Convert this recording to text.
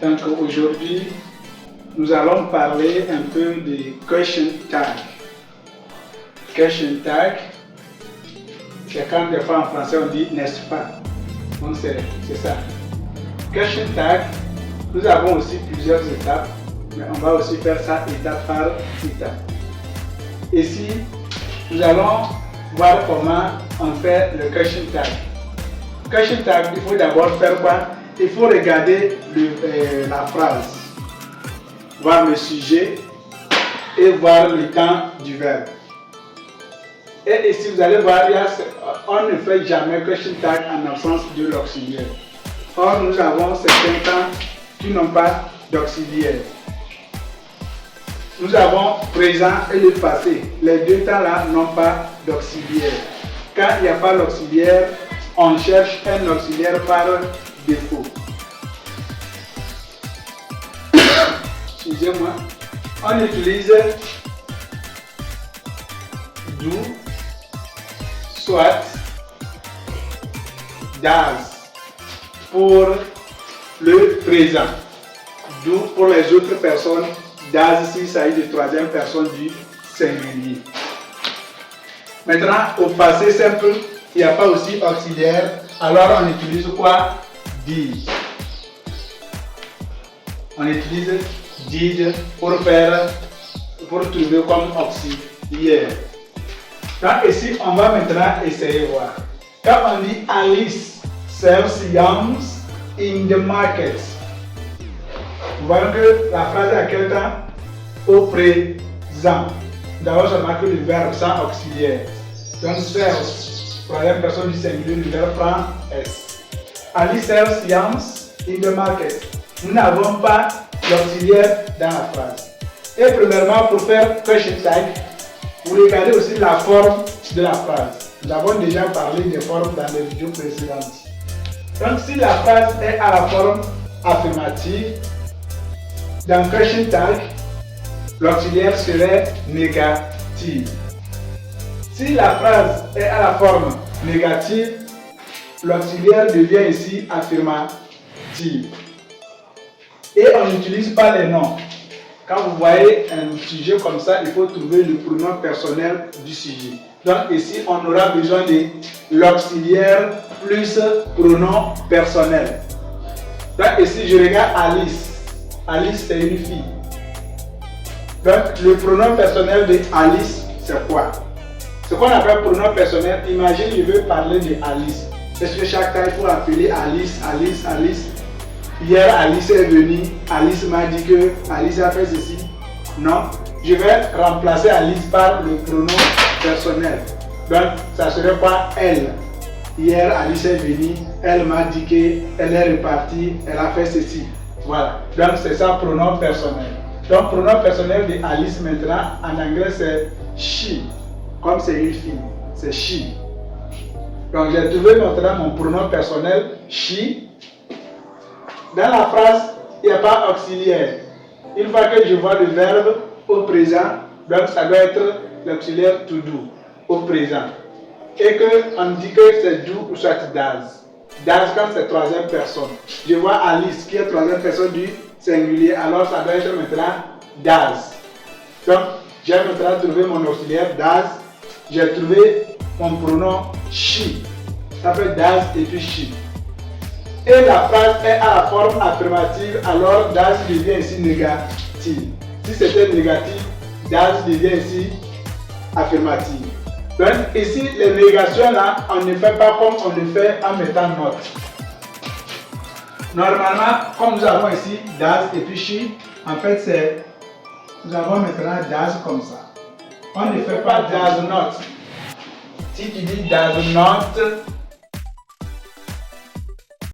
Donc aujourd'hui, nous allons parler un peu de question tag. Question tag, c'est quand des fois en français on dit n'est-ce pas. Donc c'est ça. Question tag, nous avons aussi plusieurs étapes, mais on va aussi faire ça étape par étape. Ici, nous allons voir comment on fait le question tag. Question tag, il faut d'abord faire quoi? Il faut regarder la phrase, voir le sujet et voir le temps du verbe. Et ici, vous allez voir, on ne fait jamais question tag en absence de l'auxiliaire. Or, nous avons certains temps qui n'ont pas d'auxiliaire. Nous avons présent et le passé. Les deux temps-là n'ont pas d'auxiliaire. Quand il n'y a pas d'auxiliaire, on cherche un auxiliaire par défaut. Excusez-moi. On utilise do, soit, does pour le présent. Do pour les autres personnes. Does s'il s'agit de troisième personne du singulier. Maintenant, au passé simple, il n'y a pas aussi auxiliaire. Alors on utilise quoi? Did. On utilise did pour trouver comme auxiliaire. Donc ici, on va maintenant essayer de voir. Quand on dit Alice sells yams in the market. Vous voyez que la phrase est à quel temps? Au présent. D'abord, je marque le verbe sans auxiliaire. Donc, sells, troisième personne du singulier, le verbe prend S. Alice sells yams in the market. Nous n'avons pas l'auxiliaire dans la phrase. Et premièrement, pour faire question tag, vous regardez aussi la forme de la phrase. Nous avons déjà parlé des formes dans les vidéos précédentes. Donc, si la phrase est à la forme affirmative, dans question tag, l'auxiliaire serait négatif. Si la phrase est à la forme négative, l'auxiliaire devient ici affirmatif. Et on n'utilise pas les noms. Quand vous voyez un sujet comme ça, il faut trouver le pronom personnel du sujet. Donc ici, on aura besoin de l'auxiliaire plus pronom personnel. Donc ici, je regarde Alice. Alice, c'est une fille. Donc, le pronom personnel de Alice, c'est quoi? Ce qu'on appelle pronom personnel, imagine, je veux parler de Alice. Est-ce que chaque temps, il faut appeler Alice, Alice, Alice? Hier, Alice est venue. Alice m'a dit que Alice a fait ceci. Non. Je vais remplacer Alice par le pronom personnel. Donc, ça serait pas elle. Hier, Alice est venue. Elle m'a dit qu'elle est repartie. Elle a fait ceci. Voilà, donc c'est ça pronom personnel. Donc pronom personnel de Alice maintenant, en anglais c'est she. Comme c'est une fille, c'est she. Donc j'ai trouvé maintenant mon pronom personnel she. Dans la phrase, il n'y a pas auxiliaire. Une fois que je vois le verbe au présent, donc ça doit être l'auxiliaire to do, au présent. Et qu'on dit que c'est do ou soit does. Does quand c'est troisième personne. Je vois Alice qui est troisième personne du singulier, alors ça doit être maintenant does. Donc j'ai maintenant trouvé mon auxiliaire does. J'ai trouvé mon pronom she. Ça fait does et puis she. Et la phrase est à la forme affirmative, alors does devient ici négatif. Si c'était négatif, does devient ici affirmative. Donc ici, les négations là, on ne fait pas comme on le fait en mettant note. Normalement, comme nous avons ici does et puis she, en fait nous avons maintenant does comme ça. On ne fait pas does not. Si tu dis does not,